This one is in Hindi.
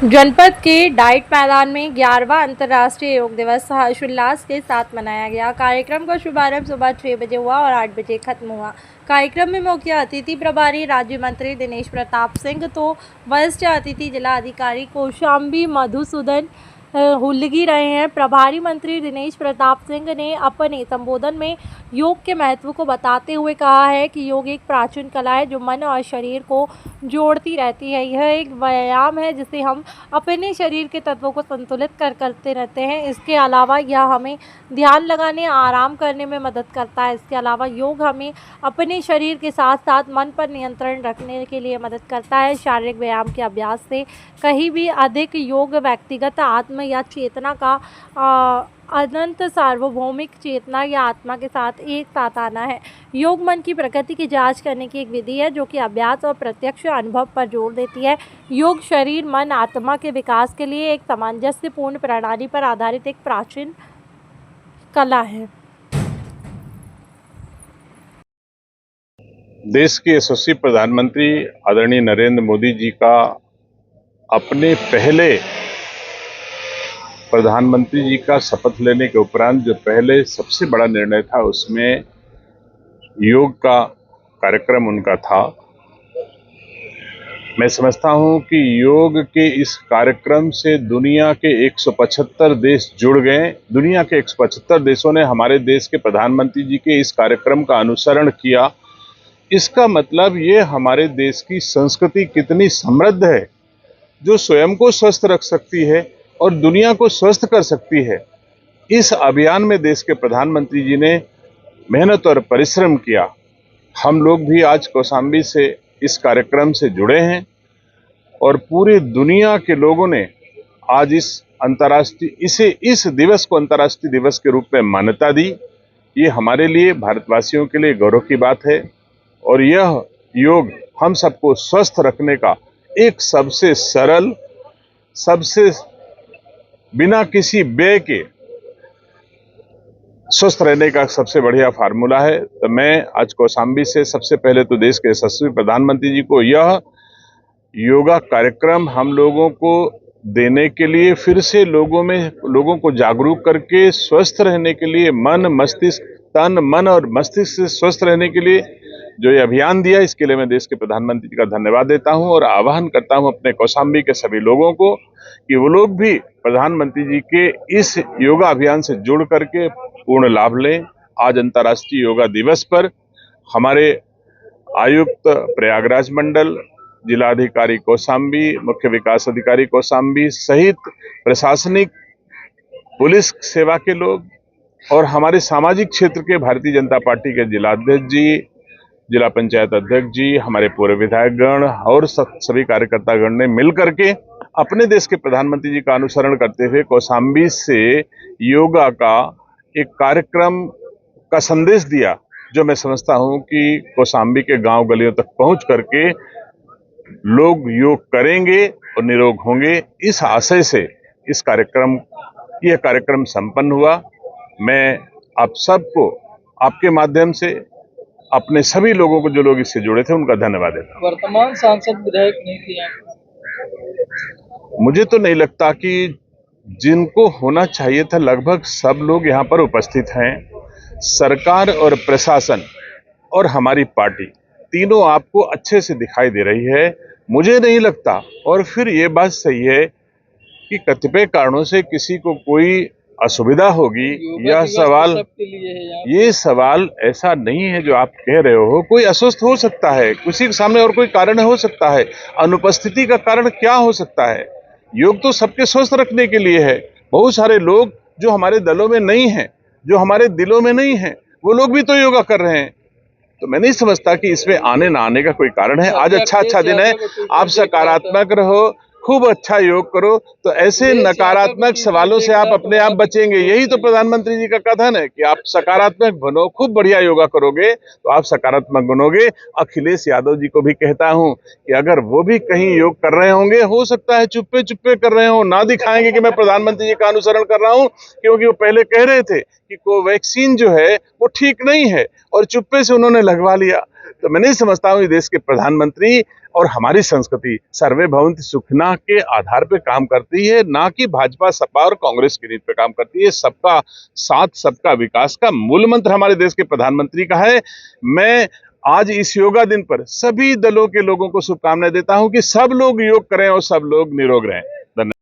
जनपद के डाइट मैदान में 11वां अंतर्राष्ट्रीय योग दिवस हर्षोल्लास के साथ मनाया गया। कार्यक्रम का शुभारंभ सुबह 6 बजे हुआ और 8 बजे खत्म हुआ। कार्यक्रम में मुख्य अतिथि प्रभारी राज्य मंत्री दिनेश प्रताप सिंह तो वरिष्ठ अतिथि जिला अधिकारी कौशाम्बी मधुसूदन हुल्लगी रहे हैं। प्रभारी मंत्री दिनेश प्रताप सिंह ने अपने संबोधन में योग के महत्व को बताते हुए कहा है कि योग एक प्राचीन कला है जो मन और शरीर को जोड़ती रहती है। यह एक व्यायाम है जिसे हम अपने शरीर के तत्वों को संतुलित करते रहते हैं। इसके अलावा यह हमें ध्यान लगाने, आराम करने में मदद करता है। इसके अलावा योग हमें अपने शरीर के साथ साथ मन पर नियंत्रण रखने के लिए मदद करता है। शारीरिक व्यायाम के अभ्यास से कहीं भी अधिक योग व्यक्तिगत आत्म या चेतना का अनंत सार्वभौमिक चेतना या आत्मा के साथ एक साथ आना है। योग मन की प्रकृति की जांच करने की एक विधि है जो कि अभ्यास और प्रत्यक्ष अनुभव पर जोर देती है। योग शरीर, मन, आत्मा के विकास के लिए एक सामंजस्यपूर्ण प्रणाली पर आधारित एक प्राचीन कला है। देश के यशस्वी प्रधानमंत्री आदरणीय नरेंद्र मोदी जी का अपने पहले प्रधानमंत्री जी का शपथ लेने के उपरांत जो पहले सबसे बड़ा निर्णय था उसमें योग का कार्यक्रम उनका था। मैं समझता हूं कि योग के इस कार्यक्रम से दुनिया के 175 देश जुड़ गए। दुनिया के 175 देशों ने हमारे देश के प्रधानमंत्री जी के इस कार्यक्रम का अनुसरण किया। इसका मतलब ये हमारे देश की संस्कृति कितनी समृद्ध है, जो स्वयं को स्वस्थ रख सकती है और दुनिया को स्वस्थ कर सकती है। इस अभियान में देश के प्रधानमंत्री जी ने मेहनत और परिश्रम किया। हम लोग भी आज कौशाम्बी से इस कार्यक्रम से जुड़े हैं और पूरी दुनिया के लोगों ने आज इस दिवस को अंतर्राष्ट्रीय दिवस के रूप में मान्यता दी। ये हमारे लिए, भारतवासियों के लिए गौरव की बात है और यह योग हम सबको स्वस्थ रखने का एक सबसे सरल, सबसे बिना किसी व्यय के स्वस्थ रहने का सबसे बढ़िया फार्मूला है। तो मैं आज कौशाम्बी से सबसे पहले तो देश के यशस्वी प्रधानमंत्री जी को यह योगा कार्यक्रम हम लोगों को देने के लिए, फिर से लोगों को जागरूक करके स्वस्थ रहने के लिए, तन मन और मस्तिष्क से स्वस्थ रहने के लिए जो ये अभियान दिया, इसके लिए मैं देश के प्रधानमंत्री जी का धन्यवाद देता हूं और आह्वान करता हूं अपने कौशाम्बी के सभी लोगों को कि वो लोग भी प्रधानमंत्री जी के इस योगा अभियान से जुड़ करके पूर्ण लाभ लें। आज अंतर्राष्ट्रीय योगा दिवस पर हमारे आयुक्त प्रयागराज मंडल, जिलाधिकारी कौशाम्बी, मुख्य विकास अधिकारी कौशाम्बी सहित प्रशासनिक, पुलिस सेवा के लोग और हमारे सामाजिक क्षेत्र के भारतीय जनता पार्टी के जिलाध्यक्ष जी, जिला पंचायत अध्यक्ष जी, हमारे पूर्व विधायकगण और सभी कार्यकर्तागण ने मिल करके अपने देश के प्रधानमंत्री जी का अनुसरण करते हुए कौशाम्बी से योगा का एक कार्यक्रम का संदेश दिया, जो मैं समझता हूं कि कौशाम्बी के गांव गलियों तक पहुंच करके लोग योग करेंगे और निरोग होंगे। इस आशय से यह कार्यक्रम संपन्न हुआ। मैं आप सबको आपके माध्यम से अपने सभी लोगों को, जो लोग इससे जुड़े थे, उनका धन्यवाद देता हूं। वर्तमान सांसद विधायक नहीं थे यहाँ। मुझे तो नहीं लगता कि जिनको होना चाहिए था लगभग सब लोग यहाँ पर उपस्थित हैं। सरकार और प्रशासन और हमारी पार्टी तीनों आपको अच्छे से दिखाई दे रही है। मुझे नहीं लगता, और फिर ये बात सही है कि कतिपय कारणों से किसी को कोई असुविधा होगी। ये सवाल ऐसा नहीं है जो आप कह रहे हो। कोई अस्वस्थ हो सकता है, किसी के सामने और कोई कारण हो सकता है। अनुपस्थिति का कारण क्या हो सकता है? योग तो सबके स्वस्थ रखने के लिए है। बहुत सारे लोग जो हमारे दलों में नहीं हैं, जो हमारे दिलों में नहीं हैं, वो लोग भी तो योगा कर रहे हैं। तो मैं नहीं समझता कि इसमें आने ना आने का कोई कारण है। आज अच्छा दिन है, आप सकारात्मक रहो, खूब अच्छा योग करो, तो ऐसे नकारात्मक सवालों से आप अपने आप बचेंगे। यही तो प्रधानमंत्री जी का कथन है कि आप सकारात्मक बनो, खूब बढ़िया योगा करोगे तो आप सकारात्मक बनोगे। अखिलेश यादव जी को भी कहता हूं कि अगर वो भी कहीं योग कर रहे होंगे, हो सकता है चुप्पे कर रहे हो, ना दिखाएंगे कि मैं प्रधानमंत्री जी का अनुसरण कर रहा हूं, क्योंकि वो पहले कह रहे थे कि कोवैक्सीन जो है वो ठीक नहीं है और चुप्पे से उन्होंने लगवा लिया। तो मैं नहीं समझता हूँ देश के प्रधानमंत्री और हमारी संस्कृति सर्वे भवन्ति सुखिनः के आधार पे काम करती है, ना कि भाजपा, सपा और कांग्रेस की नीति पे काम करती है। सबका साथ, सबका विकास का मूल मंत्र हमारे देश के प्रधानमंत्री का है। मैं आज इस योगा दिन पर सभी दलों के लोगों को शुभकामनाएं देता हूं कि सब लोग योग करें और सब लोग निरोग रहें। धन्यवाद।